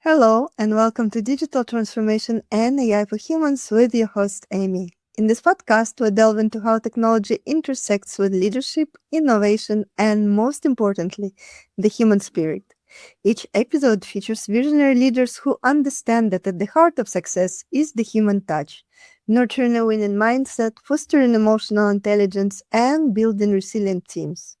Hello, and welcome to Digital Transformation and AI for Humans with your host, Amy. In this podcast, we delve into how technology intersects with leadership, innovation, and most importantly, the human spirit. Each episode features visionary leaders who understand that at the heart of success is the human touch, nurturing a winning mindset, fostering emotional intelligence, and building resilient teams.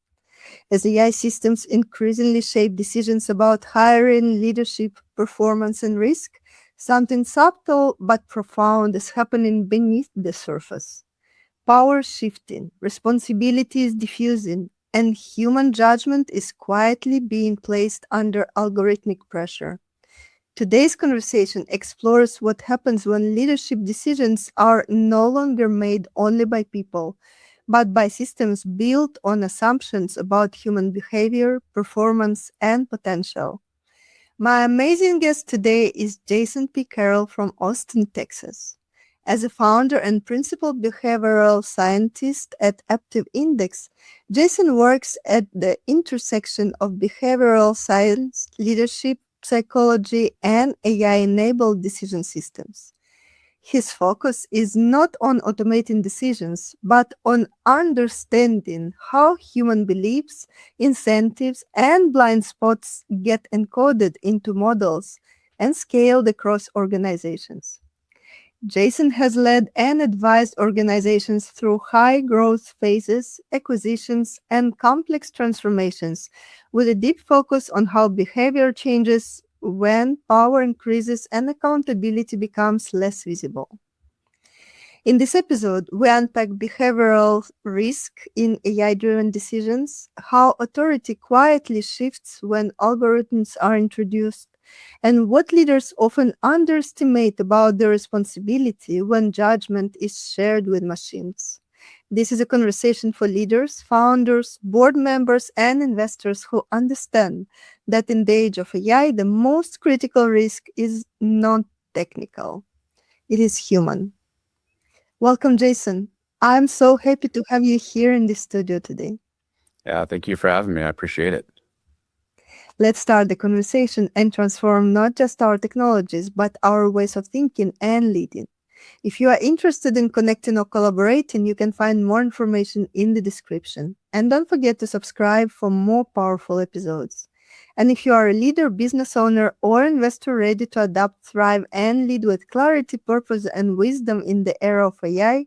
As AI systems increasingly shape decisions about hiring, leadership, performance, and risk, something subtle but profound is happening beneath the surface. Power shifting, responsibility is diffusing, and human judgment is quietly being placed under algorithmic pressure. Today's conversation explores what happens when leadership decisions are no longer made only by people, but by systems built on assumptions about human behavior, performance, and potential. My amazing guest today is Jason P. Carroll from Austin, Texas. As a founder and principal behavioral scientist at Aptive Index, Jason works at the intersection of behavioral science, leadership, psychology, and AI-enabled decision systems. His focus is not on automating decisions, but on understanding how human beliefs, incentives, and blind spots get encoded into models and scaled across organizations. Jason has led and advised organizations through high growth phases, acquisitions, and complex transformations, with a deep focus on how behavior changes when power increases and accountability becomes less visible. In this episode, we unpack behavioral risk in AI driven decisions, how authority quietly shifts when algorithms are introduced, and what leaders often underestimate about their responsibility when judgment is shared with machines. This is a conversation for leaders, founders, board members, and investors who understand that in the age of AI, the most critical risk is not technical, it is human. Welcome, Jason. I'm so happy to have you here in the studio today. Yeah, thank you for having me. I appreciate it. Let's start the conversation and transform not just our technologies, but our ways of thinking and leading. If you are interested in connecting or collaborating, you can find more information in the description. And don't forget to subscribe for more powerful episodes. And if you are a leader, business owner, or investor ready to adapt, thrive, and lead with clarity, purpose, and wisdom in the era of AI,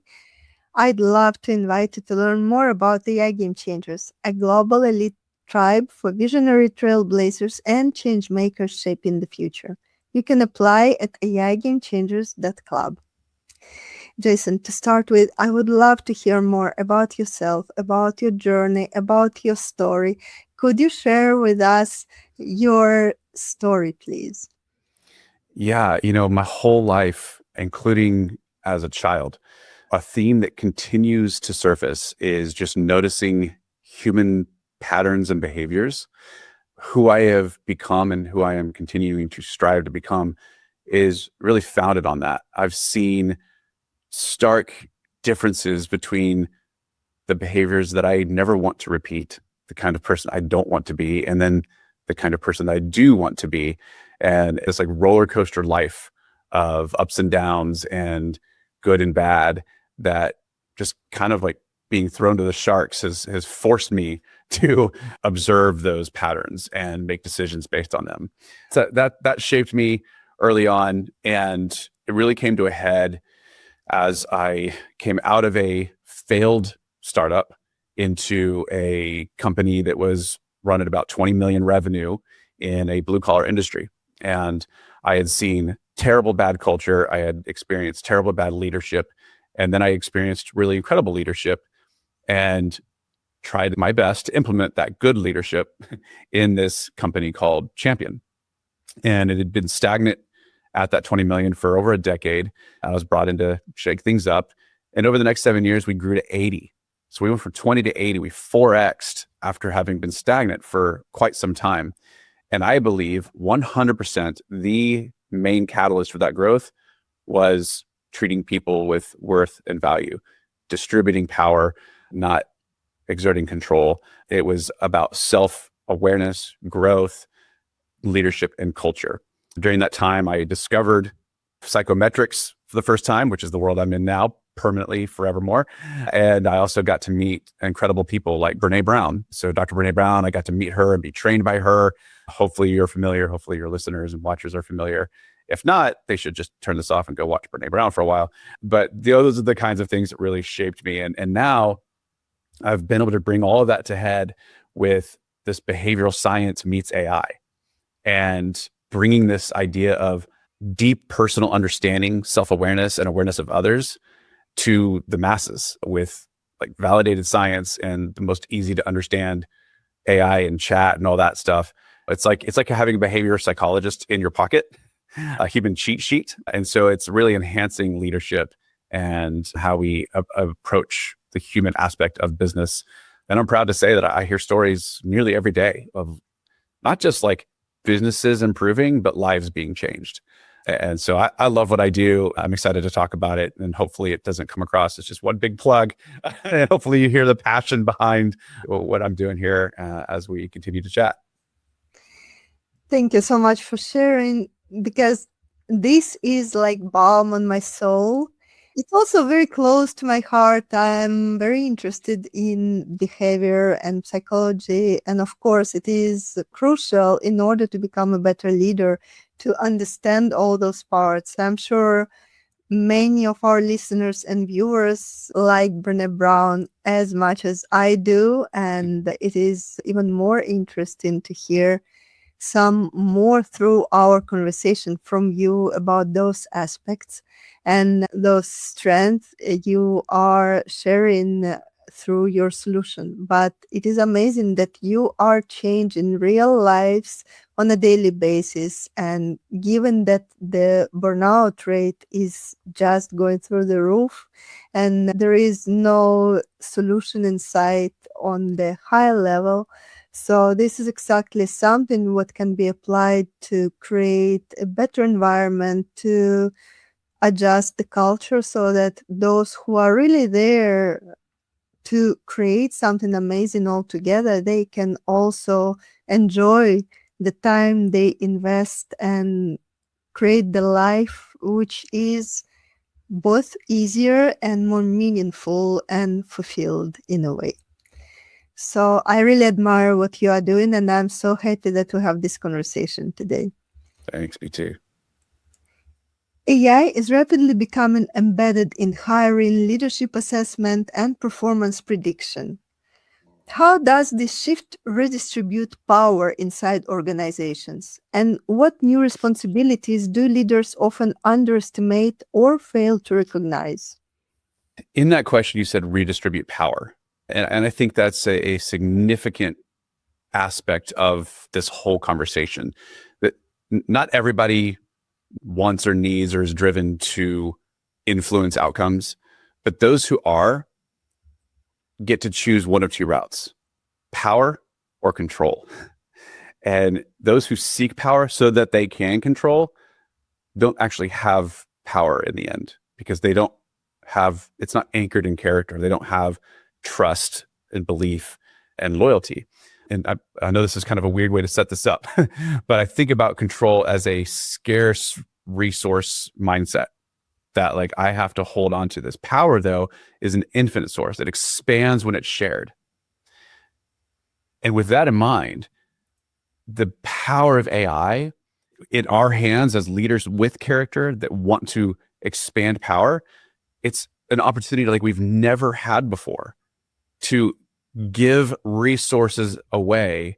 I'd love to invite you to learn more about AI Game Changers, a global elite tribe for visionary trailblazers and change makers shaping the future. You can apply at aigamechangers.club. Jason, to start with, I would love to hear more about yourself, about your journey, about your story. Could you share with us your story, please? Yeah, my whole life, including as a child, a theme that continues to surface is just noticing human patterns and behaviors. Who I have become and who I am continuing to strive to become is really founded on that. I've seen stark differences between the behaviors that I never want to repeat, the kind of person I don't want to be, and then the kind of person that I do want to be. And it's like roller coaster life of ups and downs and good and bad that just kind of like being thrown to the sharks has forced me to observe those patterns and make decisions based on them. So that shaped me early on, and it really came to a head as I came out of a failed startup into a company that was run at about 20 million revenue in a blue collar industry. And I had seen terrible bad culture. I had experienced terrible bad leadership. And then I experienced really incredible leadership and tried my best to implement that good leadership in this company called Champion. And it had been stagnant at that 20 million for over a decade. I was brought in to shake things up. And over the next 7 years, we grew to 80. So we went from 20 to 80. We 4x'd after having been stagnant for quite some time. And I believe 100% the main catalyst for that growth was treating people with worth and value, distributing power, not exerting control. It was about self-awareness, growth, leadership, and culture. During that time, I discovered psychometrics for the first time, which is the world I'm in now, permanently, forevermore. And I also got to meet incredible people like Brene Brown. So Dr. Brene Brown, I got to meet her and be trained by her. Hopefully you're familiar. Hopefully your listeners and watchers are familiar. If not, they should just turn this off and go watch Brene Brown for a while. But those are the kinds of things that really shaped me. And now I've been able to bring all of that to head with this behavioral science meets AI and bringing this idea of deep personal understanding, self-awareness, and awareness of others to the masses with like validated science and the most easy to understand AI and chat and all that stuff. It's like having a behavior psychologist in your pocket, a human cheat sheet. And so it's really enhancing leadership and how we approach the human aspect of business. And I'm proud to say that I hear stories nearly every day of not just like businesses improving, but lives being changed. And so I love what I do. I'm excited to talk about it. And hopefully it doesn't come across as just one big plug. And hopefully you hear the passion behind what I'm doing here as we continue to chat. Thank you so much for sharing, because this is like balm on my soul. It's also very close to my heart. I'm very interested in behavior and psychology. And of course, it is crucial in order to become a better leader to understand all those parts. I'm sure many of our listeners and viewers like Brené Brown as much as I do. And it is even more interesting to hear some more through our conversation from you about those aspects and those strengths you are sharing through your solution. But it is amazing that you are changing real lives on a daily basis. And given that the burnout rate is just going through the roof and there is no solution in sight on the high level, so this is exactly something what can be applied to create a better environment, to adjust the culture so that those who are really there to create something amazing all together, they can also enjoy the time they invest and create the life which is both easier and more meaningful and fulfilled in a way. So I really admire what you are doing, and I'm so happy that we have this conversation today. Thanks, me too. AI is rapidly becoming embedded in hiring, leadership assessment, and performance prediction. How does this shift redistribute power inside organizations? And what new responsibilities do leaders often underestimate or fail to recognize? In that question, you said redistribute power. And I think that's a significant aspect of this whole conversation, that not everybody wants or needs or is driven to influence outcomes, but those who are get to choose one of two routes: power or control. And those who seek power so that they can control don't actually have power in the end, because they don't have, it's not anchored in character. They don't have trust and belief and loyalty. And I know this is kind of a weird way to set this up, but I think about control as a scarce resource mindset, that like I have to hold on to this. Power, though, is an infinite source. It expands when it's shared. And with that in mind, the power of AI in our hands as leaders with character that want to expand power, it's an opportunity like we've never had before to give resources away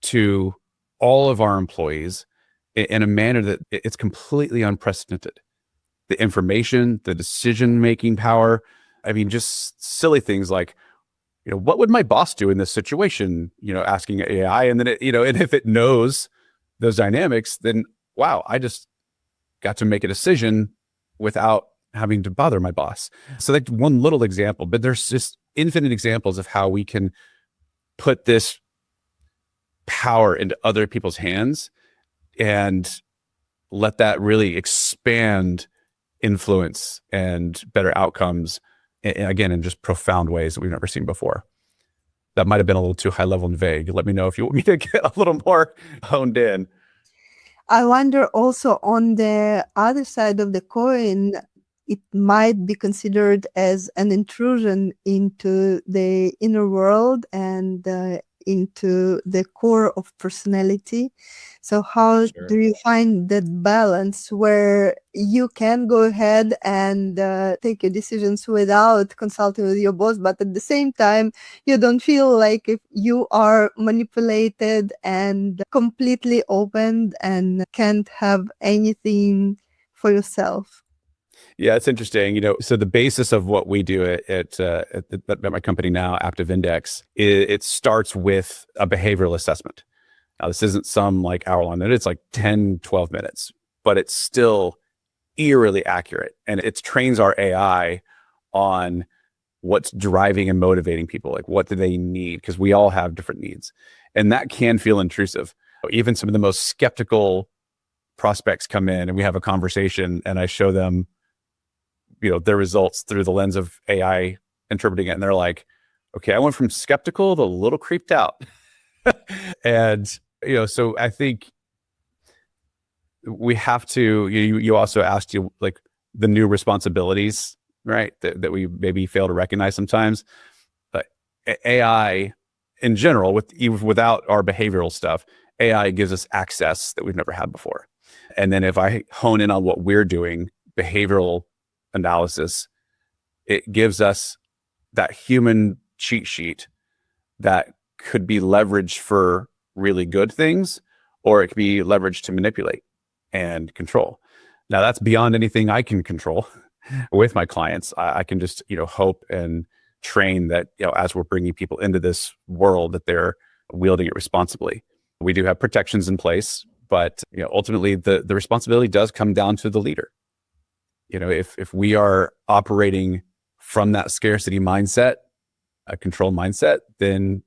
to all of our employees in a manner that it's completely unprecedented. The information, the decision-making power, I mean, just silly things like, what would my boss do in this situation? Asking AI, and then and if it knows those dynamics, then wow, I just got to make a decision without having to bother my boss. So that's one little example, but there's just infinite examples of how we can put this power into other people's hands and let that really expand influence and better outcomes, and again, in just profound ways that we've never seen before. That might have been a little too high level and vague. Let me know if you want me to get a little more honed in. I wonder also on the other side of the coin, it might be considered as an intrusion into the inner world and into the core of personality. So, how do Sure. you find that balance where you can go ahead and take your decisions without consulting with your boss, but at the same time, you don't feel like if you are manipulated and completely opened and can't have anything for yourself? Yeah, it's interesting. So the basis of what we do at my company now, Aptive Index, it starts with a behavioral assessment. Now, this isn't some like hour long, it's like 10, 12 minutes, but it's still eerily accurate. And it trains our AI on what's driving and motivating people. Like, what do they need? Because we all have different needs. And that can feel intrusive. Even some of the most skeptical prospects come in and we have a conversation and I show them, their results through the lens of AI interpreting it. And they're like, okay, I went from skeptical to a little creeped out. And, so I think we have to, you also asked like the new responsibilities, right? That we maybe fail to recognize sometimes. But AI in general, even without our behavioral stuff, AI gives us access that we've never had before. And then if I hone in on what we're doing, behavioral analysis, it gives us that human cheat sheet that could be leveraged for really good things, or it could be leveraged to manipulate and control. Now that's beyond anything I can control with my clients. I can just, hope and train that, as we're bringing people into this world, that they're wielding it responsibly. We do have protections in place, but ultimately the responsibility does come down to the leader. If we are operating from that scarcity mindset, a control mindset, then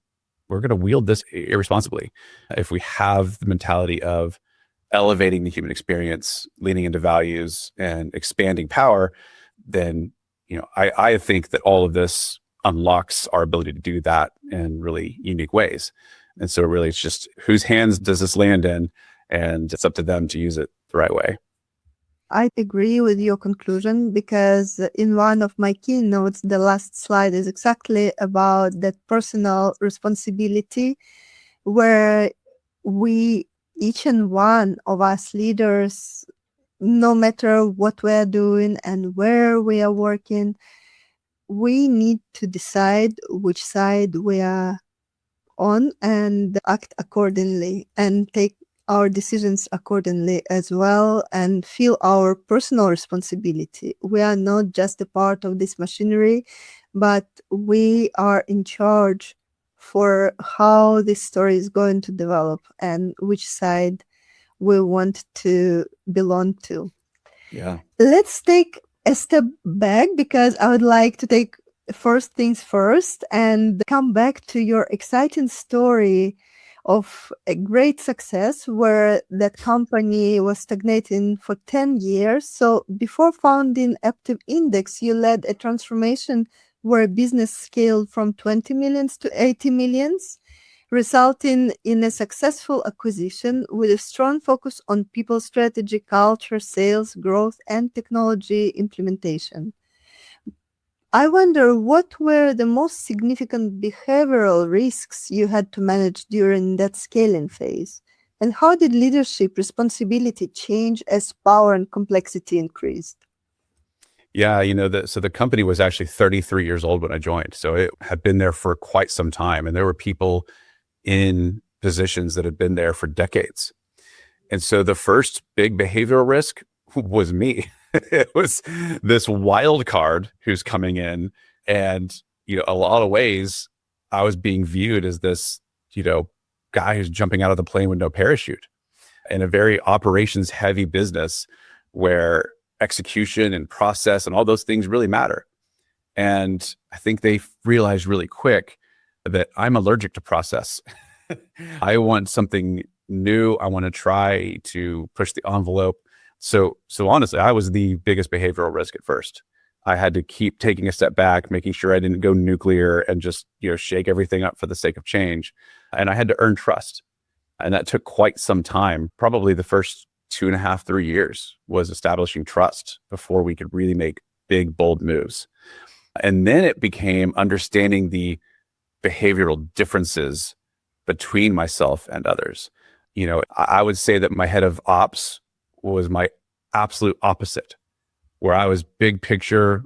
we're going to wield this irresponsibly. If we have the mentality of elevating the human experience, leaning into values and expanding power, then, I think that all of this unlocks our ability to do that in really unique ways. And so really it's just whose hands does this land in? And it's up to them to use it the right way. I agree with your conclusion because in one of my keynotes, the last slide is exactly about that personal responsibility where we, each and one of us leaders, no matter what we're doing and where we are working, we need to decide which side we are on and act accordingly and take our decisions accordingly as well and feel our personal responsibility. We are not just a part of this machinery, but we are in charge for how this story is going to develop and which side we want to belong to. Yeah. Let's take a step back because I would like to take first things first and come back to your exciting story of a great success where that company was stagnating for 10 years. So before founding Aptive Index, you led a transformation where business scaled from 20 millions to 80 millions, resulting in a successful acquisition with a strong focus on people strategy, culture, sales, growth, and technology implementation. I wonder what were the most significant behavioral risks you had to manage during that scaling phase? And how did leadership responsibility change as power and complexity increased? Yeah, so the company was actually 33 years old when I joined. So it had been there for quite some time. And there were people in positions that had been there for decades. And so the first big behavioral risk was me. It was this wild card who's coming in. And, a lot of ways, I was being viewed as this, guy who's jumping out of the plane with no parachute in a very operations heavy business where execution and process and all those things really matter. And I think they realized really quick that I'm allergic to process. I want something new. I want to try to push the envelope. So honestly, I was the biggest behavioral risk at first. I had to keep taking a step back, making sure I didn't go nuclear and just, shake everything up for the sake of change. And I had to earn trust. And that took quite some time. Probably the first 2.5, 3 years was establishing trust before we could really make big, bold moves. And then it became understanding the behavioral differences between myself and others. I would say that my head of ops was my absolute opposite, where I was big picture,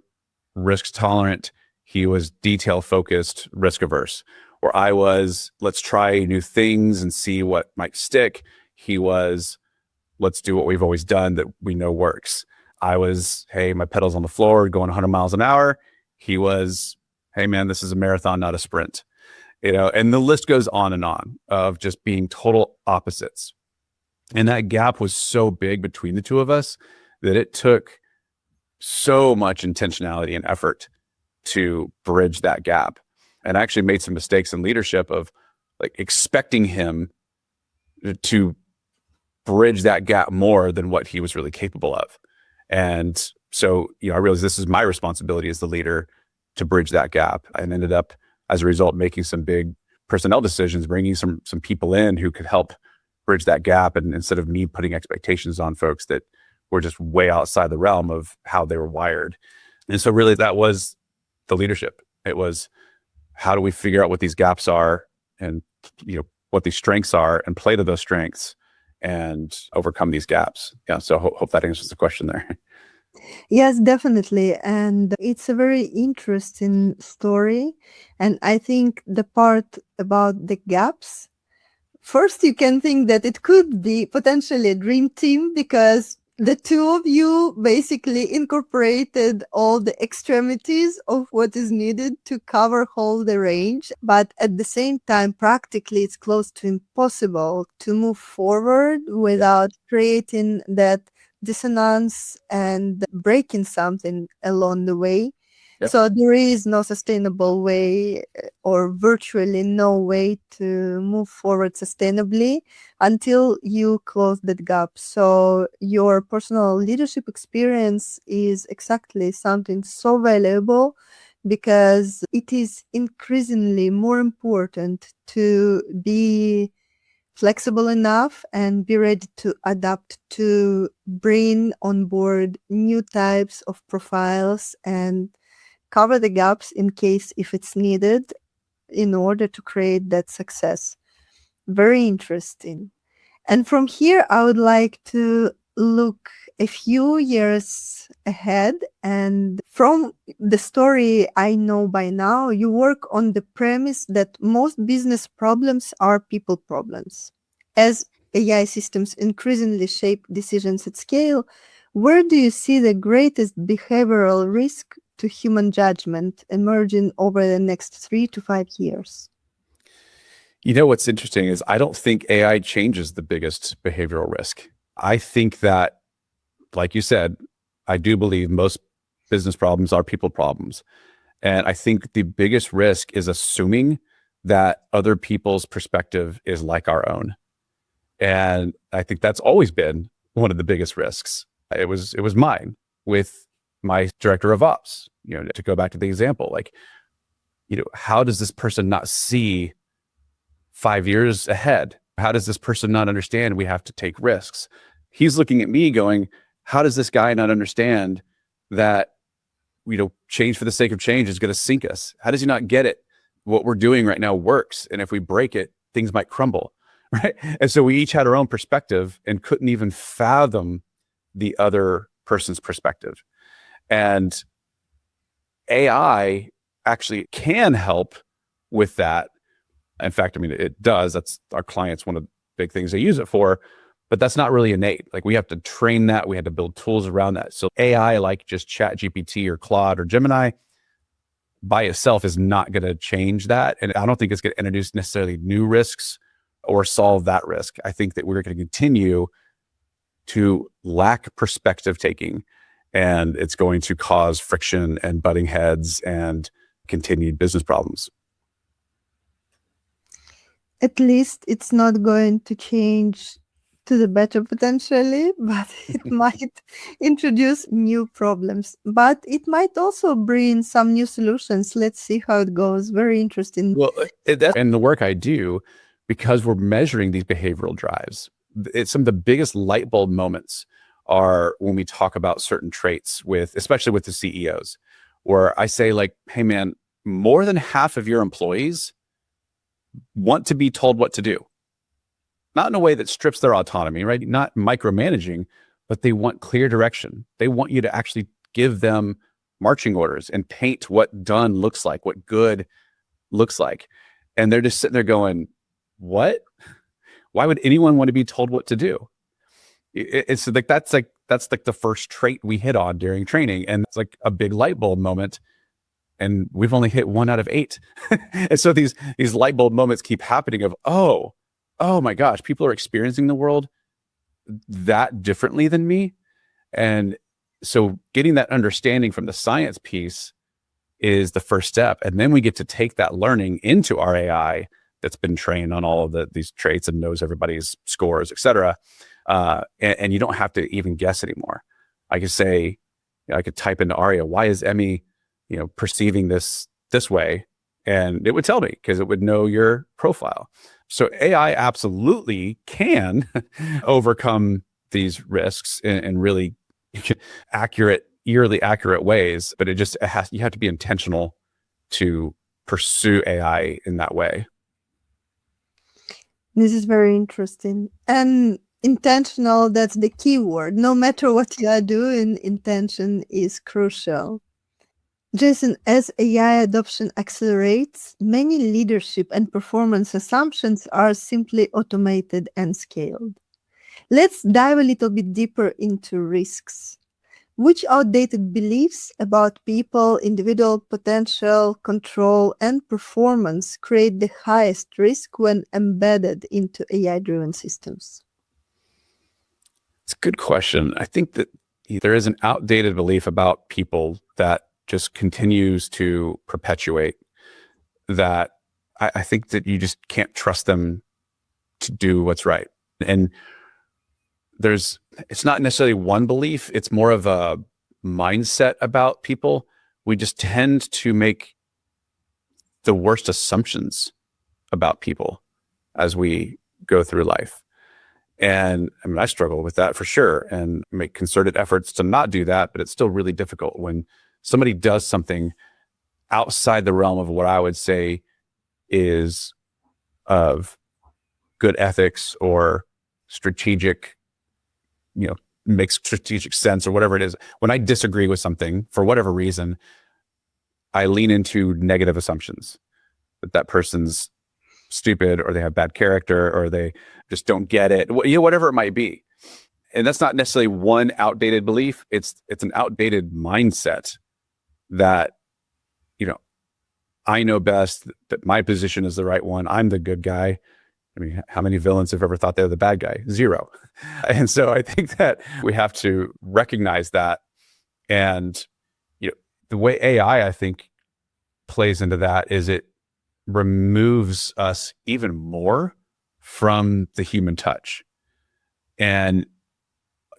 risk tolerant. He was detail focused, risk averse. Where I was, let's try new things and see what might stick. He was, let's do what we've always done that we know works. I was, hey, my pedal's on the floor going 100 miles an hour. He was, hey, man, this is a marathon, not a sprint. And the list goes on of just being total opposites. And that gap was so big between the two of us that it took so much intentionality and effort to bridge that gap. And I actually made some mistakes in leadership of like expecting him to bridge that gap more than what he was really capable of. And so, I realized this is my responsibility as the leader to bridge that gap, and ended up, as a result, making some big personnel decisions, bringing some people in who could help bridge that gap. And instead of me putting expectations on folks that were just way outside the realm of how they were wired. And so really that was the leadership. It was, how do we figure out what these gaps are and what these strengths are and play to those strengths and overcome these gaps. Yeah. So hope that answers the question there. Yes, definitely. And it's a very interesting story. And I think the part about the gaps, first, you can think that it could be potentially a dream team because the two of you basically incorporated all the extremities of what is needed to cover whole the range. But at the same time, practically, it's close to impossible to move forward without creating that dissonance and breaking something along the way. Yep. So there is no sustainable way or virtually no way to move forward sustainably until you close that gap. So your personal leadership experience is exactly something so valuable because it is increasingly more important to be flexible enough and be ready to adapt to bring on board new types of profiles and cover the gaps in case if it's needed in order to create that success. Very interesting. And from here, I would like to look a few years ahead. And from the story I know by now, you work on the premise that most business problems are people problems. As AI systems increasingly shape decisions at scale, where do you see the greatest behavioral risk to human judgment emerging over the next 3 to 5 years? What's interesting is I don't think AI changes the biggest behavioral risk. I think that, like you said, I do believe most business problems are people problems. And I think the biggest risk is assuming that other people's perspective is like our own. And I think that's always been one of the biggest risks. It was mine with my director of ops, to go back to the example, like, how does this person not see 5 years ahead? How does this person not understand we have to take risks? He's looking at me going, how does this guy not understand that, change for the sake of change is going to sink us? How does he not get it? What we're doing right now works. And if we break it, things might crumble. Right. And so we each had our own perspective and couldn't even fathom the other person's perspective. And AI actually can help with that. In fact, it does. That's our clients, one of the big things they use it for, but that's not really innate. Like, we have to train that. We had to build tools around that. So AI, like just ChatGPT or Claude or Gemini, by itself is not going to change that. And I don't think it's going to introduce necessarily new risks or solve that risk. I think that we're going to continue to lack perspective taking, and it's going to cause friction and butting heads and continued business problems. At least it's not going to change to the better potentially, but it might introduce new problems. But it might also bring some new solutions. Let's see how it goes. Very interesting. Well, in the work I do, because we're measuring these behavioral drives. It's some of the biggest light bulb moments are when we talk about certain traits with, especially with the CEOs, where I say like, hey man, more than half of your employees want to be told what to do. Not in a way that strips their autonomy, right? Not micromanaging, but they want clear direction. They want you to actually give them marching orders and paint what done looks like, what good looks like. And they're just sitting there going, what? Why would anyone want to be told what to do? It's like that's like the first trait we hit on during training. And it's like a big light bulb moment. And we've only hit 1 out of 8. And so these light bulb moments keep happening of, oh my gosh, people are experiencing the world that differently than me. And so getting that understanding from the science piece is the first step. And then we get to take that learning into our AI that's been trained on all of these traits and knows everybody's scores, et cetera. And you don't have to even guess anymore. I could say, I could type into Aria, why is Emmy, perceiving this way? And it would tell me because it would know your profile. So AI absolutely can overcome these risks in really eerily accurate ways, but you have to be intentional to pursue AI in that way. This is very interesting. And intentional, that's the key word. No matter what you are doing, intention is crucial. Jason, as AI adoption accelerates, many leadership and performance assumptions are simply automated and scaled. Let's dive a little bit deeper into risks. Which outdated beliefs about people, individual potential, control, and performance create the highest risk when embedded into AI-driven systems? It's a good question. I think that there is an outdated belief about people that just continues to perpetuate that. I think that you just can't trust them to do what's right. And it's not necessarily one belief. It's more of a mindset about people. We just tend to make the worst assumptions about people as we go through life. And I mean, I struggle with that for sure and make concerted efforts to not do that, but it's still really difficult when somebody does something outside the realm of what I would say is of good ethics or strategic, makes strategic sense or whatever it is. When I disagree with something for whatever reason, I lean into negative assumptions that person's stupid or they have bad character or they just don't get it, whatever it might be. And that's not necessarily one outdated belief. It's an outdated mindset that, I know best, that my position is the right one. I'm the good guy. I mean, how many villains have ever thought they're the bad guy? 0. And so I think that we have to recognize that. And, the way AI, I think, plays into that is it removes us even more from the human touch. And,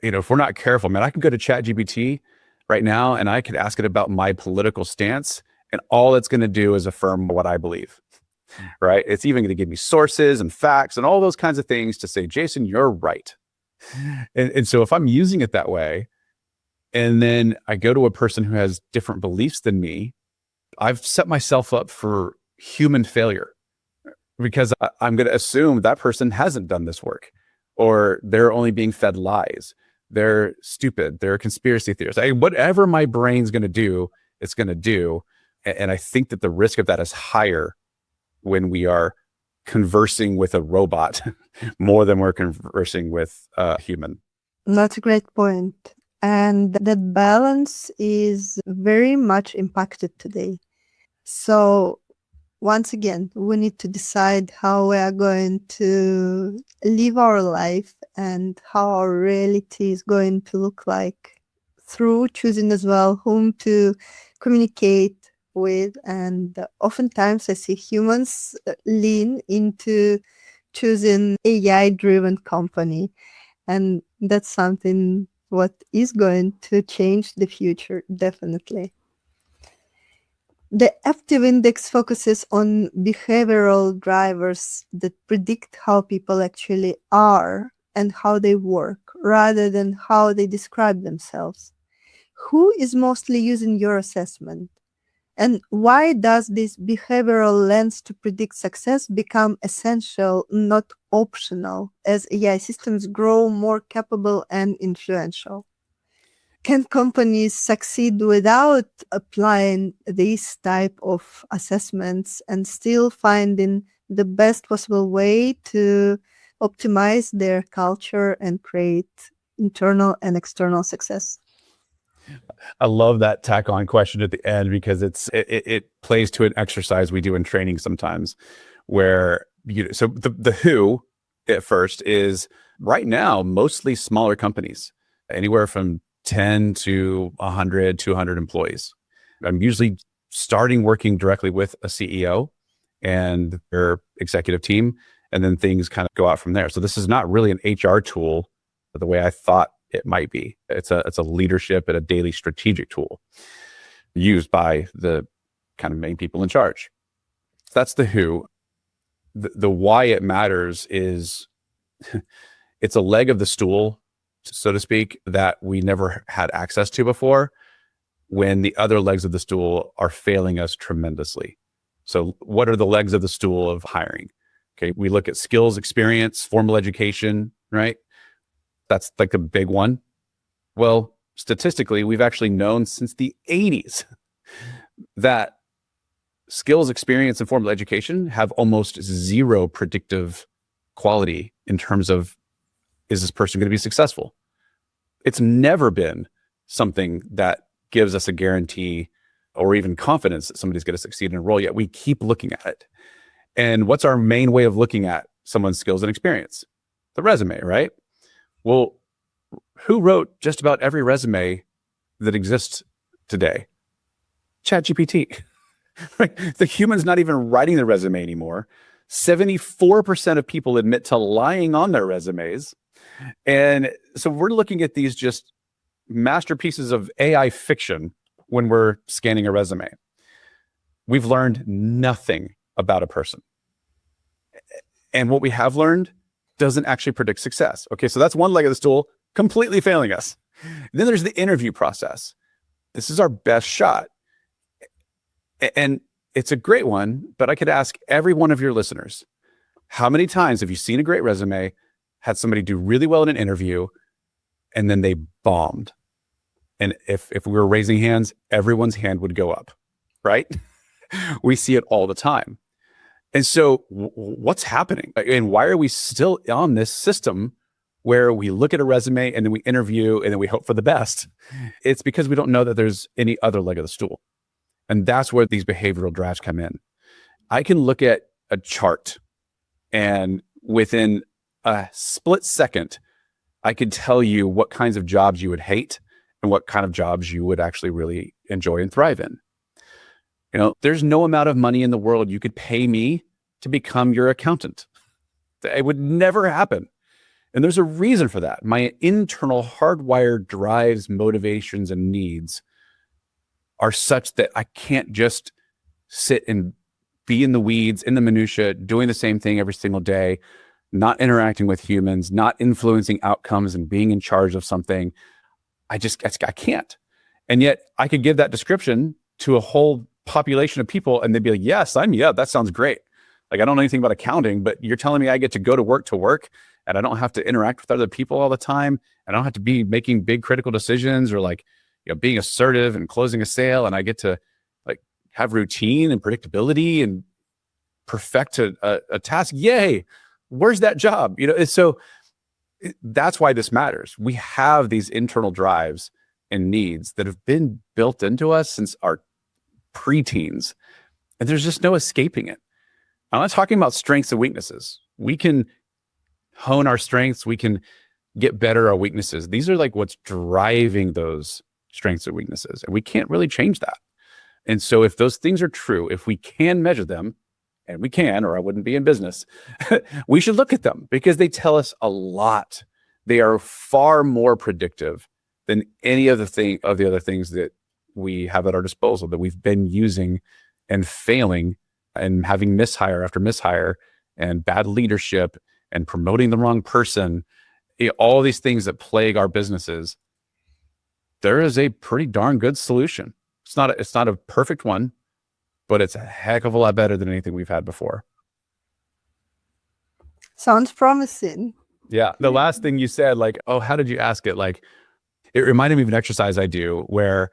if we're not careful, man, I can go to ChatGPT right now and I could ask it about my political stance, and all it's going to do is affirm what I believe, right? It's even going to give me sources and facts and all those kinds of things to say, Jason, you're right. And so if I'm using it that way, and then I go to a person who has different beliefs than me, I've set myself up for human failure because I'm going to assume that person hasn't done this work, or they're only being fed lies. They're stupid. They're conspiracy theorists. Whatever my brain's going to do, it's going to do. And I think that the risk of that is higher when we are conversing with a robot more than we're conversing with a human. That's a great point. And that balance is very much impacted today. So once again, we need to decide how we are going to live our life and how our reality is going to look like, through choosing as well whom to communicate with. And oftentimes I see humans lean into choosing AI-driven company. And that's something what is going to change the future, definitely. The Aptive Index focuses on behavioral drivers that predict how people actually are and how they work, rather than how they describe themselves. Who is mostly using your assessment? And why does this behavioral lens to predict success become essential, not optional, as AI systems grow more capable and influential? Can companies succeed without applying these type of assessments and still finding the best possible way to optimize their culture and create internal and external success? I love that tack on question at the end because it plays to an exercise we do in training sometimes where so the who at first is right now mostly smaller companies, anywhere from 10 to 100, 200 employees. I'm usually starting working directly with a CEO and their executive team, and then things kind of go out from there. So this is not really an HR tool the way I thought it might be. It's a leadership and a daily strategic tool used by the kind of main people in charge. So that's the who. The why it matters is it's a leg of the stool, so to speak, that we never had access to before when the other legs of the stool are failing us tremendously. So what are the legs of the stool of hiring? Okay, we look at skills, experience, formal education, right? That's like a big one. Well, statistically, we've actually known since the 80s that skills, experience, and formal education have almost zero predictive quality in terms of, is this person going to be successful? It's never been something that gives us a guarantee or even confidence that somebody's going to succeed in a role, yet we keep looking at it. And what's our main way of looking at someone's skills and experience? The resume, right? Well, who wrote just about every resume that exists today? ChatGPT. Right? The human's not even writing the resume anymore. 74% of people admit to lying on their resumes. And so we're looking at these just masterpieces of AI fiction when we're scanning a resume. We've learned nothing about a person. And what we have learned doesn't actually predict success. Okay, so that's one leg of the stool completely failing us. Then there's the interview process. This is our best shot. And it's a great one, but I could ask every one of your listeners, how many times have you seen a great resume, had somebody do really well in an interview, and then they bombed? And if we were raising hands, everyone's hand would go up, right? We see it all the time. And so what's happening? And why are we still on this system where we look at a resume and then we interview and then we hope for the best? It's because we don't know that there's any other leg of the stool. And that's where these behavioral drives come in. I can look at a chart and within a split second, I could tell you what kinds of jobs you would hate and what kind of jobs you would actually really enjoy and thrive in. You know, there's no amount of money in the world you could pay me to become your accountant. It would never happen. And there's a reason for that. My internal hardwired drives, motivations, and needs are such that I can't just sit and be in the weeds, in the minutia, doing the same thing every single day, not interacting with humans, not influencing outcomes and being in charge of something. I can't. And yet I could give that description to a whole population of people and they'd be like, yes, that sounds great. Like, I don't know anything about accounting, but you're telling me I get to go to work and I don't have to interact with other people all the time. I don't have to be making big critical decisions or like, you know, being assertive and closing a sale. And I get to like have routine and predictability and perfect a task. Yay. Where's that job? You know, so that's why this matters. We have these internal drives and needs that have been built into us since our preteens, and there's just no escaping it. I'm not talking about strengths and weaknesses. We can hone our strengths. We can get better at our weaknesses. These are like what's driving those strengths or weaknesses, and we can't really change that. And so if those things are true, if we can measure them, and we can, or I wouldn't be in business, we should look at them because they tell us a lot. They are far more predictive than any of the other things that we have at our disposal that we've been using and failing and having mishire after mishire and bad leadership and promoting the wrong person, all these things that plague our businesses, there is a pretty darn good solution. It's not a perfect one, but it's a heck of a lot better than anything we've had before. Sounds promising. Yeah. The last thing you said, like, oh, how did you ask it? Like, it reminded me of an exercise I do where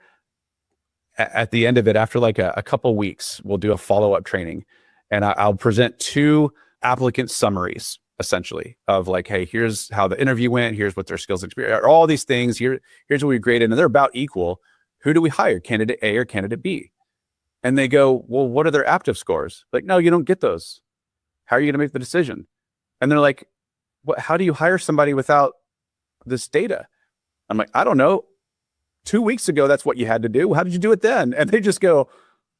at the end of it, after like a couple weeks, we'll do a follow-up training, and I'll present 2 applicant summaries, essentially, of like, hey, here's how the interview went, here's what their skills experience are, all these things, here's what we graded, and they're about equal. Who do we hire, candidate A or candidate B? And they go, well, what are their Aptive scores? Like, no, you don't get those. How are you going to make the decision? And they're like, what? How do you hire somebody without this data? I'm like, I don't know. 2 weeks ago, that's what you had to do. How did you do it then? And they just go,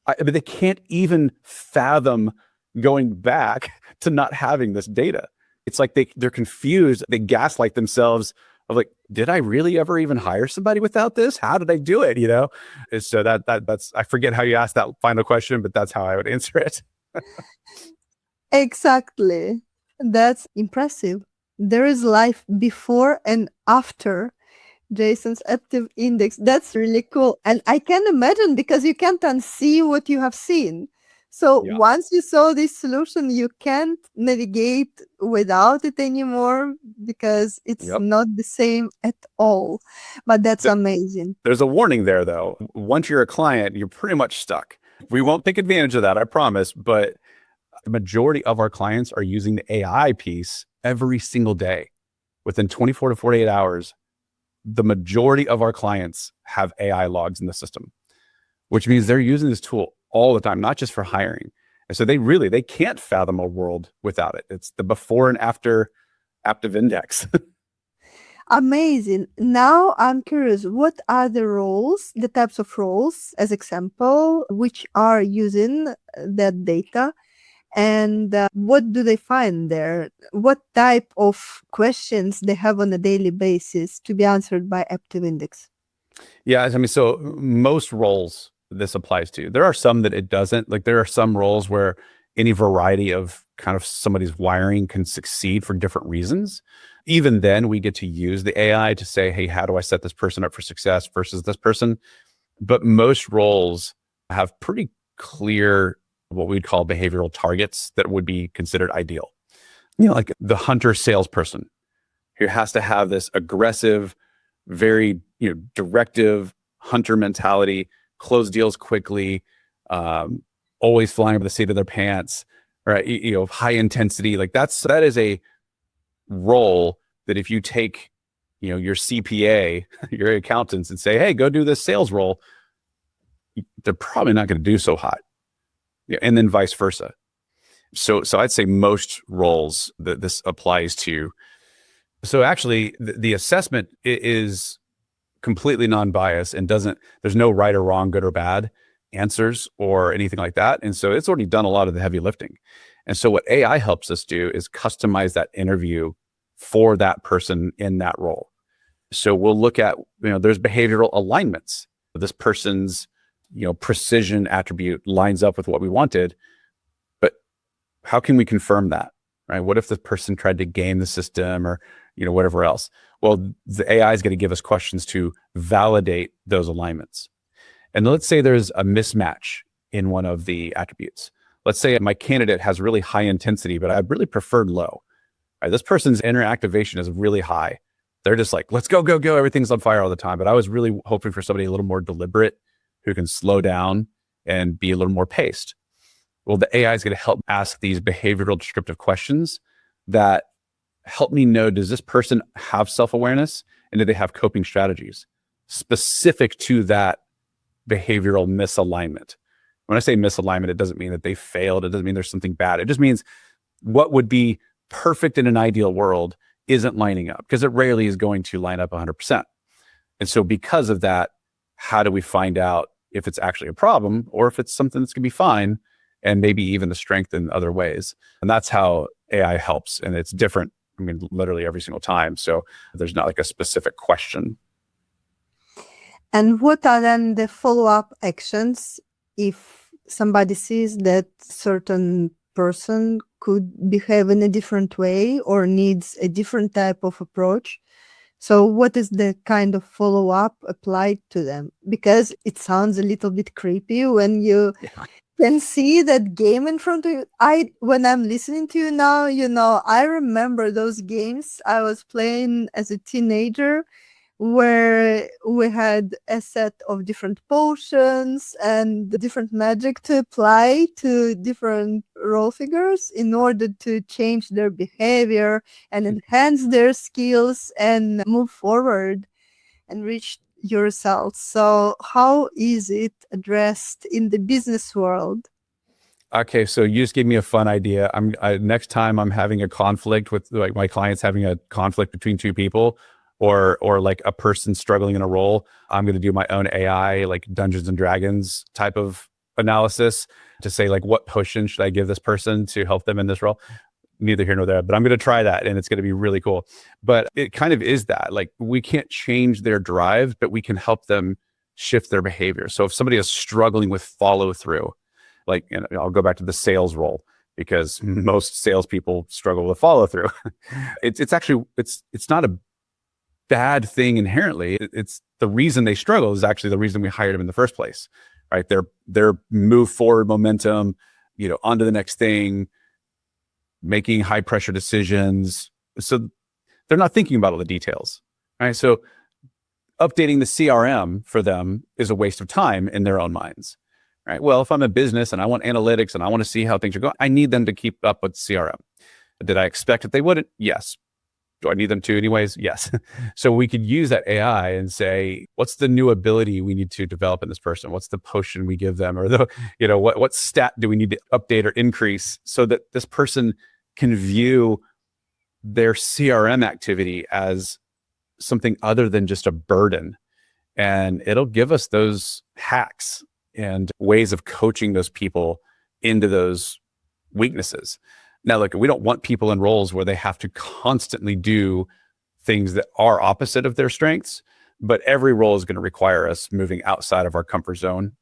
I mean, they can't even fathom going back to not having this data. It's like they're confused. They gaslight themselves of like, did I really ever even hire somebody without this? How did I do it? And so that's, I forget how you asked that final question, but that's how I would answer it. Exactly. That's impressive. There is life before and after Jason's Aptive Index. That's really cool. And I can imagine, because you can't unsee what you have seen. So Yeah. once you saw this solution, you can't navigate without it anymore, because it's Yep. not the same at all. But that's amazing. There's a warning there, though. Once you're a client, you're pretty much stuck. We won't take advantage of that, I promise. But the majority of our clients are using the AI piece every single day. Within 24 to 48 hours, the majority of our clients have AI logs in the system, which means they're using this tool all the time, not just for hiring. And so they can't fathom a world without it. It's the before and after Aptive Index. Amazing. Now I'm curious, what are the types of roles, as example, which are using that data, and what do they find there? What type of questions they have on a daily basis to be answered by Aptive Index? Yeah, I mean, so most roles this applies to. There are some that it doesn't. Like, there are some roles where any variety of kind of somebody's wiring can succeed for different reasons. Even then, we get to use the AI to say, hey, how do I set this person up for success versus this person? But most roles have pretty clear, what we'd call behavioral targets that would be considered ideal. Like the hunter salesperson who has to have this aggressive, very, directive hunter mentality, close deals quickly, always flying over the seat of their pants, right? High intensity. Like that is a role that if you take, your CPA, your accountants, and say, hey, go do this sales role, they're probably not going to do so hot. And then vice versa. So I'd say most roles that this applies to. So actually, the assessment is completely non-biased and there's no right or wrong, good or bad answers or anything like that. And so it's already done a lot of the heavy lifting. And so what AI helps us do is customize that interview for that person in that role. So we'll look at, there's behavioral alignments. This person's, precision attribute lines up with what we wanted, but how can we confirm that, right? What if the person tried to game the system or, whatever else? Well, the AI is going to give us questions to validate those alignments. And let's say there's a mismatch in one of the attributes. Let's say my candidate has really high intensity, but I really preferred low. Right, this person's inner activation is really high. They're just like, let's go, go, go. Everything's on fire all the time. But I was really hoping for somebody a little more deliberate who can slow down and be a little more paced. Well, the AI is going to help ask these behavioral descriptive questions that help me know, does this person have self-awareness and do they have coping strategies specific to that behavioral misalignment? When I say misalignment, it doesn't mean that they failed. It doesn't mean there's something bad. It just means what would be perfect in an ideal world isn't lining up, because it rarely is going to line up 100%. And so because of that, how do we find out if it's actually a problem or if it's something that's going to be fine and maybe even the strength in other ways? And that's how AI helps. And it's different, literally every single time. So there's not like a specific question. And what are then the follow-up actions if somebody sees that certain person could behave in a different way or needs a different type of approach? So what is the kind of follow-up applied to them? Because it sounds a little bit creepy when you Yeah. can see that game in front of you. When I'm listening to you now, I remember those games I was playing as a teenager where we had a set of different potions and different magic to apply to different role figures in order to change their behavior and enhance their skills and move forward and reach your results. So, how is it addressed in the business world? Okay, so you just gave me a fun idea. Next time I'm having a conflict with like my clients having a conflict between two people, or like a person struggling in a role, I'm going to do my own AI like Dungeons and Dragons type of analysis to say like what potion should I give this person to help them in this role. Neither here nor there, but I'm going to try that and it's going to be really cool. But it kind of is that like we can't change their drive, but we can help them shift their behavior. So if somebody is struggling with follow through, like I'll go back to the sales role because most salespeople struggle with follow through. It's actually it's not a bad thing inherently. It's the reason they struggle is actually the reason we hired them in the first place, right? Their move forward momentum, onto the next thing, making high pressure decisions. So they're not thinking about all the details, right? So updating the CRM for them is a waste of time in their own minds, right? Well, if I'm a business and I want analytics and I want to see how things are going, I need them to keep up with CRM. Did I expect that they wouldn't? Yes. Do I need them to anyways? Yes. So we could use that AI and say, what's the new ability we need to develop in this person? What's the potion we give them? Or what stat do we need to update or increase so that this person can view their CRM activity as something other than just a burden. And it'll give us those hacks and ways of coaching those people into those weaknesses. Now, look, we don't want people in roles where they have to constantly do things that are opposite of their strengths, but every role is going to require us moving outside of our comfort zone.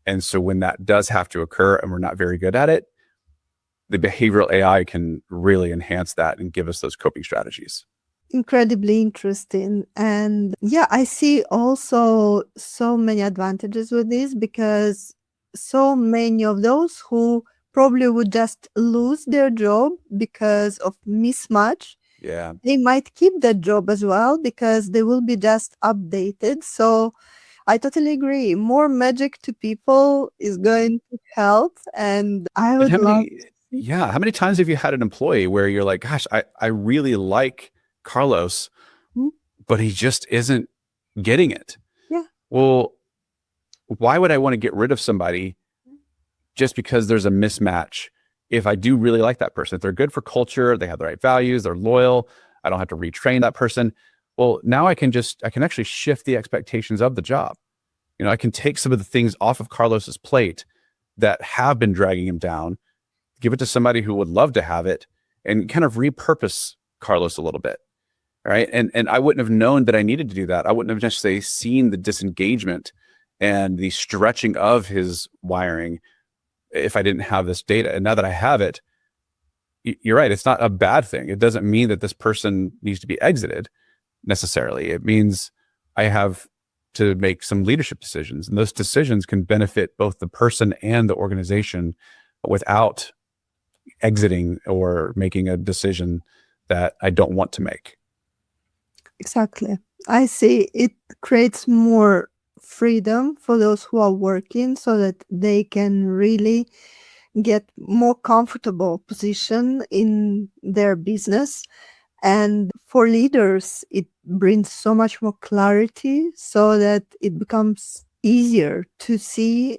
And so when that does have to occur and we're not very good at it, the behavioral AI can really enhance that and give us those coping strategies. Incredibly interesting. And yeah, I see also so many advantages with this because so many of those who probably would just lose their job because of mismatch, Yeah. they might keep that job as well because they will be just updated. So I totally agree. More magic to people is going to help. And I And would love to see. how many times have you had an employee where you're like, gosh, I really like Carlos, Hmm? but he just isn't getting it. Yeah. Well, why would I want to get rid of somebody just because there's a mismatch? If I do really like that person, if they're good for culture, they have the right values, they're loyal, I don't have to retrain that person. Well, now I can actually shift the expectations of the job. I can take some of the things off of Carlos's plate that have been dragging him down, give it to somebody who would love to have it, and kind of repurpose Carlos a little bit. Right. And I wouldn't have known that I needed to do that. I wouldn't have necessarily seen the disengagement and the stretching of his wiring if I didn't have this data. And now that I have it, you're right. It's not a bad thing. It doesn't mean that this person needs to be exited necessarily. It means I have to make some leadership decisions, and those decisions can benefit both the person and the organization without exiting or making a decision that I don't want to make. Exactly. I see it creates more freedom for those who are working so that they can really get more comfortable position in their business. And for leaders, it brings so much more clarity so that it becomes easier to see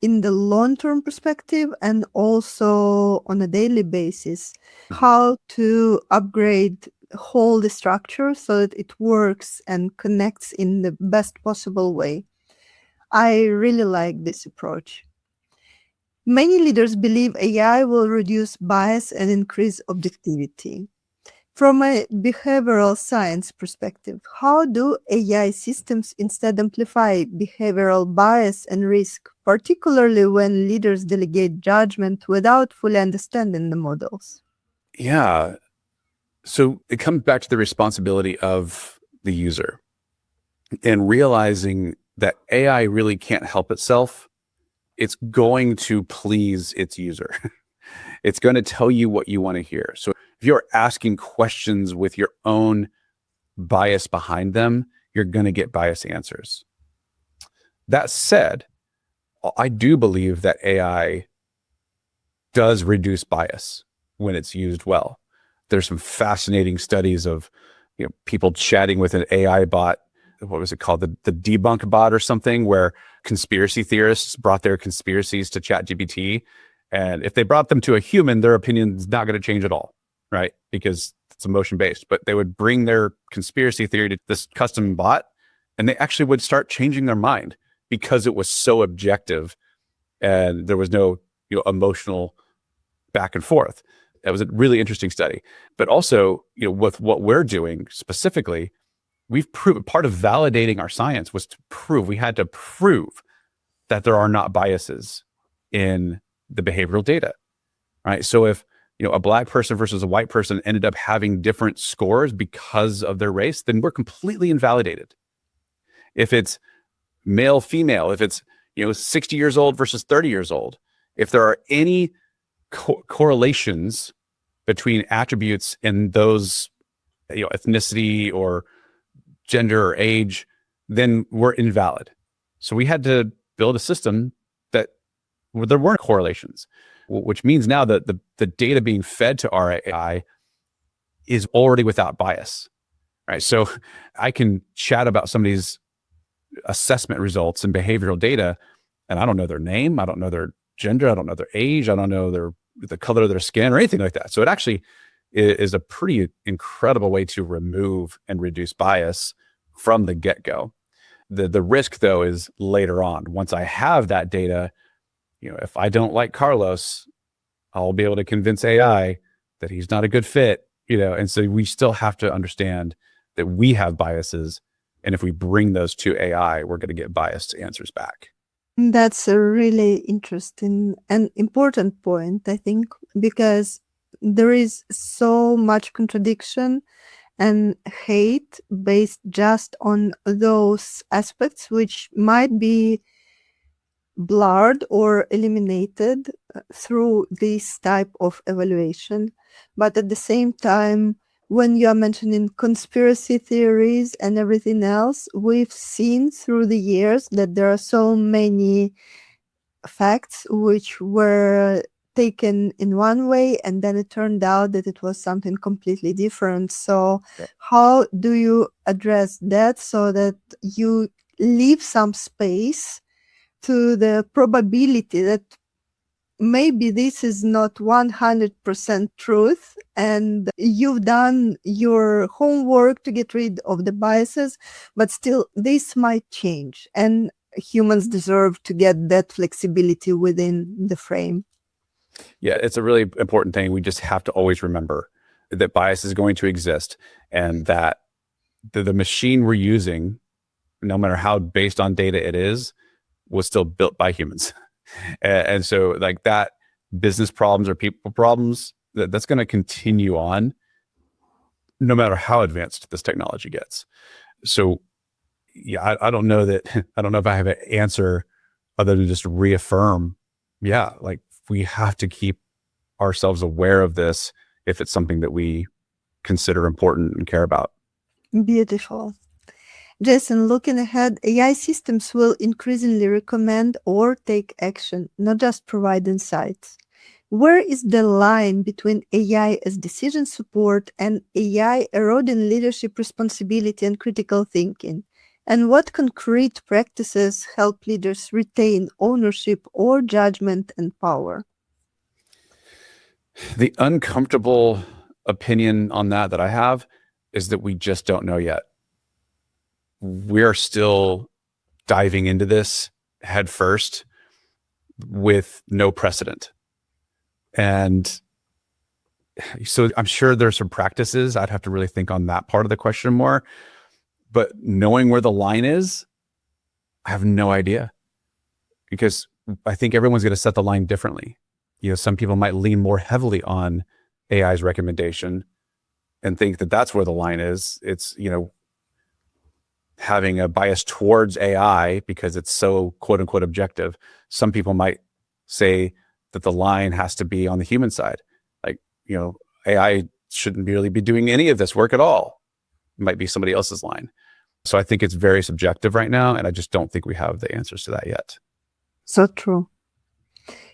in the long-term perspective and also on a daily basis how to upgrade whole the structure so that it works and connects in the best possible way. I really like this approach. Many leaders believe AI will reduce bias and increase objectivity. From a behavioral science perspective, how do AI systems instead amplify behavioral bias and risk, particularly when leaders delegate judgment without fully understanding the models? Yeah. So it comes back to the responsibility of the user and realizing that AI really can't help itself. It's going to please its user. It's going to tell you what you want to hear. So if you're asking questions with your own bias behind them, you're going to get biased answers. That said, I do believe that AI does reduce bias when it's used well. There's some fascinating studies of people chatting with an AI bot. What was it called? The debunk bot or something, where conspiracy theorists brought their conspiracies to ChatGPT. And if they brought them to a human, their opinion is not going to change at all, right? Because it's emotion based. But they would bring their conspiracy theory to this custom bot, and they actually would start changing their mind because it was so objective and there was no emotional back and forth. That was a really interesting study. But also, with what we're doing specifically, we've proved part of validating our science was to prove we had to prove that there are not biases in the behavioral data, right? So if a black person versus a white person ended up having different scores because of their race, then we're completely invalidated. If it's male, female, if it's 60 years old versus 30 years old, if there are any correlations between attributes in those ethnicity or gender or age, then we're invalid. So we had to build a system that where there weren't correlations, which means now that the data being fed to our AI is already without bias, right? So I can chat about somebody's assessment results and behavioral data, and I don't know their name, I don't know their gender, I don't know their age, I don't know the color of their skin or anything like that. So it actually is a pretty incredible way to remove and reduce bias from the get-go. The risk, though, is later on. Once I have that data, if I don't like Carlos, I'll be able to convince AI that he's not a good fit, and so we still have to understand that we have biases. And if we bring those to AI, we're going to get biased answers back. That's a really interesting and important point, I think, because there is so much contradiction and hate based just on those aspects which might be blurred or eliminated through this type of evaluation. But at the same time, when you are mentioning conspiracy theories and everything else, we've seen through the years that there are so many facts which were taken in one way and then it turned out that it was something completely different. So how do you address that so that you leave some space to the probability that maybe this is not 100% truth and you've done your homework to get rid of the biases, but still this might change and humans deserve to get that flexibility within the frame? Yeah, it's a really important thing. We just have to always remember that bias is going to exist and that the machine we're using, no matter how based on data it is, was still built by humans. And so like that business problems or people problems, that's going to continue on no matter how advanced this technology gets. So yeah, I don't know that, I don't know if I have an answer other than just reaffirm, yeah, like we have to keep ourselves aware of this if it's something that we consider important and care about. Beautiful. Jason, looking ahead, AI systems will increasingly recommend or take action, not just provide insights. Where is the line between AI as decision support and AI eroding leadership responsibility and critical thinking? And what concrete practices help leaders retain ownership or judgment and power? The uncomfortable opinion on that I have is that we just don't know yet. We're still diving into this head first with no precedent. And So I'm sure there's some practices. I'd have to really think on that part of the question more. But knowing where the line is, I have no idea, because I think everyone's going to set the line differently. Some people might lean more heavily on AI's recommendation and think that that's where the line is. It's, having a bias towards AI because it's so quote unquote objective. Some people might say that the line has to be on the human side. Like, AI shouldn't really be doing any of this work at all. It might be somebody else's line. So I think it's very subjective right now, and I just don't think we have the answers to that yet. So true.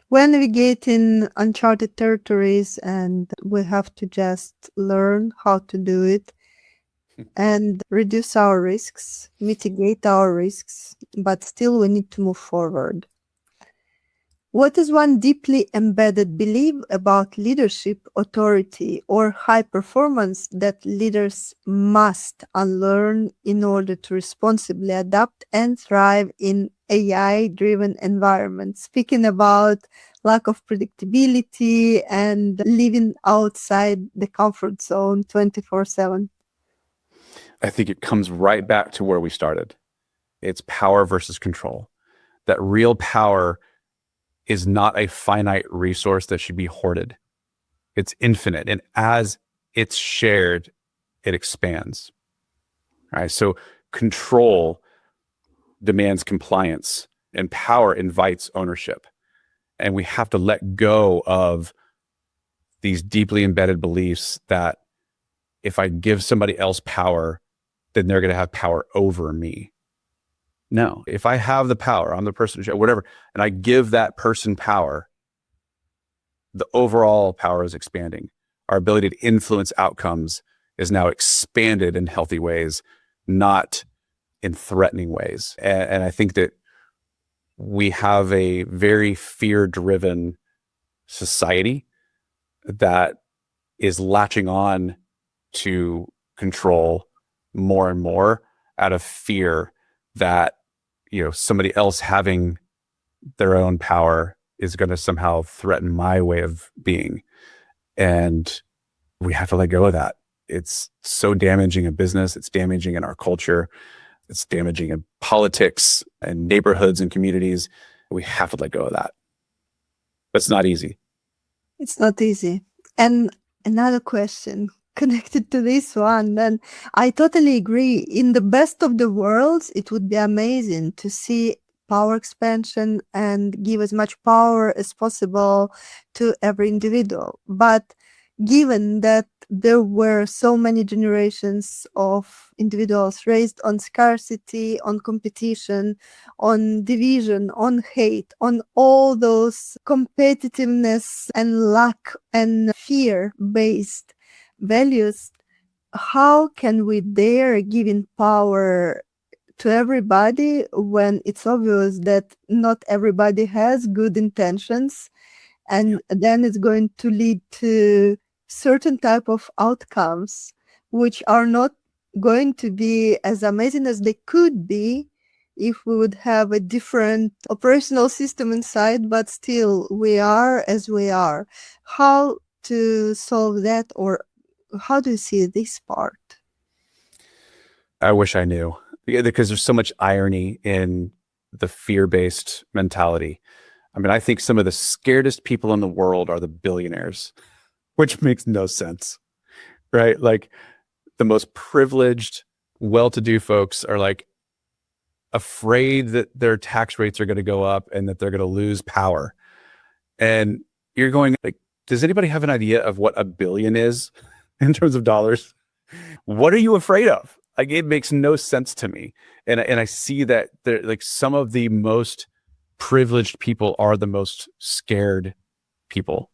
When we get in uncharted territories and we have to just learn how to do it and reduce our risks, mitigate our risks, but still we need to move forward. What is one deeply embedded belief about leadership, authority, or high performance that leaders must unlearn in order to responsibly adapt and thrive in AI-driven environments? Speaking about lack of predictability and living outside the comfort zone 24/7. I think it comes right back to where we started. It's power versus control. That real power is not a finite resource that should be hoarded. It's infinite. And as it's shared, it expands. All right. So control demands compliance, and power invites ownership. And we have to let go of these deeply embedded beliefs that if I give somebody else power, then they're going to have power over me. No, if I have the power, I'm the person, whatever, and I give that person power, the overall power is expanding. Our ability to influence outcomes is now expanded in healthy ways, not in threatening ways. And I think that we have a very fear-driven society that is latching on to control more and more out of fear that somebody else having their own power is going to somehow threaten my way of being. And we have to let go of that. It's so damaging in business. It's damaging in our culture. It's damaging in politics and neighborhoods and communities. We have to let go of that. But it's not easy. It's not easy. And another question connected to this one, and I totally agree. In the best of the worlds, it would be amazing to see power expansion and give as much power as possible to every individual. But given that there were so many generations of individuals raised on scarcity, on competition, on division, on hate, on all those competitiveness and luck and fear-based values, how can we dare giving power to everybody when it's obvious that not everybody has good intentions, and then it's going to lead to certain type of outcomes which are not going to be as amazing as they could be if we would have a different operational system inside, but still we are as we are. How to solve that, or how do you see this part? I wish I knew, because there's so much irony in the fear-based mentality. I mean, I think some of the scaredest people in the world are the billionaires, which makes no sense, right? Like the most privileged, well-to-do folks are like afraid that their tax rates are going to go up and that they're going to lose power. And you're going like, does anybody have an idea of what a billion is in terms of dollars? What are you afraid of? Like, it makes no sense to me. And I see that there, like, some of the most privileged people are the most scared people.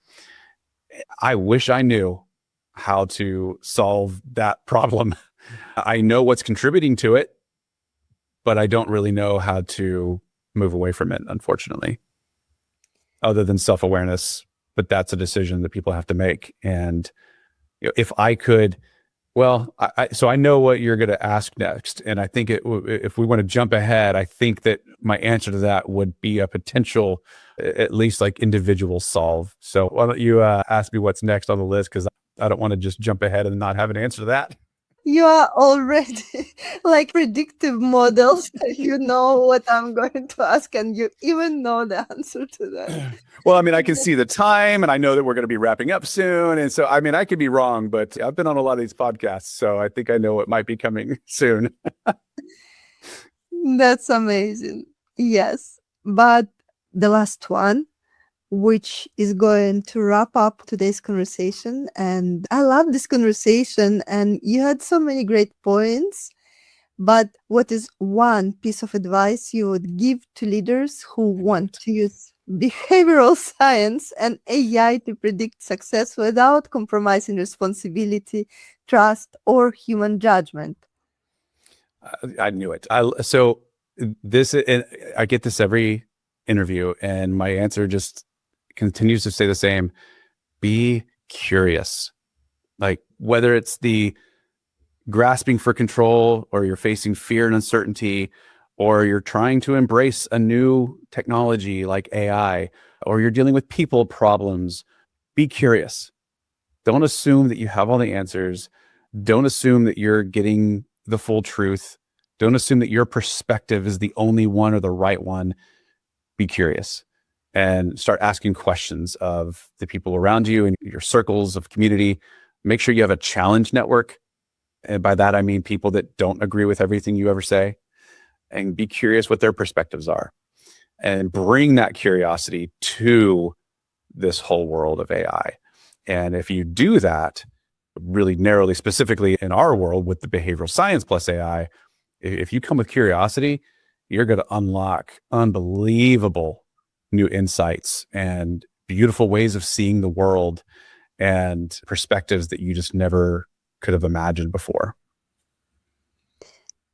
I wish I knew how to solve that problem. I know what's contributing to it, but I don't really know how to move away from it, unfortunately, other than self-awareness. But that's a decision that people have to make. And if I could, well, so I know what you're going to ask next. And I think if we want to jump ahead, I think that my answer to that would be a potential, at least like individual solve. So why don't you ask me what's next on the list? Because I don't want to just jump ahead and not have an answer to that. You are already like predictive models. You know what I'm going to ask, and you even know the answer to that. Well, I mean, I can see the time and I know that we're going to be wrapping up soon. And so, I mean, I could be wrong, but I've been on a lot of these podcasts. So I think I know what might be coming soon. That's amazing. Yes. But the last one, which is going to wrap up today's conversation. And I love this conversation, and you had so many great points. But what is one piece of advice you would give to leaders who want to use behavioral science and AI to predict success without compromising responsibility, trust, or human judgment? I knew it. So this, and I get this every interview, and my answer just continues to stay the same. Be curious. Like whether it's the grasping for control, or you're facing fear and uncertainty, or you're trying to embrace a new technology like AI, or you're dealing with people problems, be curious. Don't assume that you have all the answers. Don't assume that you're getting the full truth. Don't assume that your perspective is the only one or the right one. Be curious and start asking questions of the people around you and your circles of community. Make sure you have a challenge network. And by that, I mean people that don't agree with everything you ever say, and be curious what their perspectives are and bring that curiosity to this whole world of AI. And if you do that really narrowly, specifically in our world with the behavioral science plus AI, if you come with curiosity, you're going to unlock unbelievable new insights and beautiful ways of seeing the world and perspectives that you just never could have imagined before.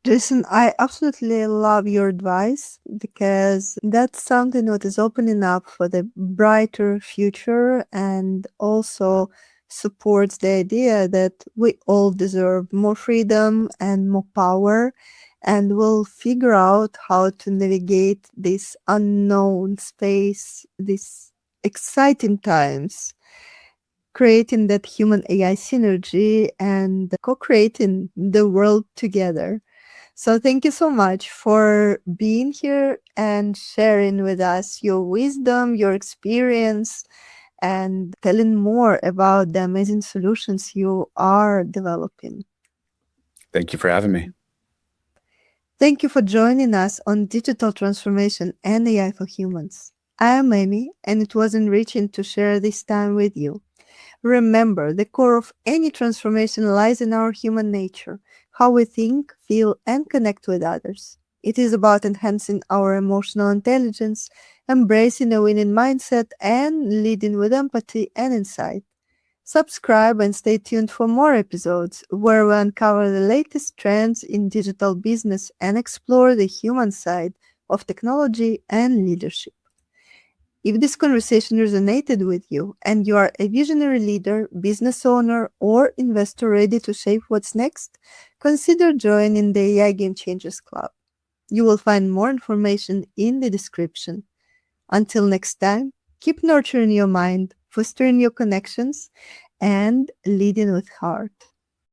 Jason, I absolutely love your advice, because that's something that is opening up for the brighter future, and also supports the idea that we all deserve more freedom and more power, and we'll figure out how to navigate this unknown space, these exciting times, creating that human AI synergy and co-creating the world together. So thank you so much for being here and sharing with us your wisdom, your experience, and telling more about the amazing solutions you are developing. Thank you for having me. Thank you for joining us on Digital Transformation and AI for Humans. I am Amy, and it was enriching to share this time with you. Remember, the core of any transformation lies in our human nature, how we think, feel, and connect with others. It is about enhancing our emotional intelligence, embracing a winning mindset, and leading with empathy and insight. Subscribe and stay tuned for more episodes where we uncover the latest trends in digital business and explore the human side of technology and leadership. If this conversation resonated with you and you are a visionary leader, business owner, or investor ready to shape what's next, consider joining the AI Game Changers Club. You will find more information in the description. Until next time, keep nurturing your mind, fostering your connections, and leading with heart.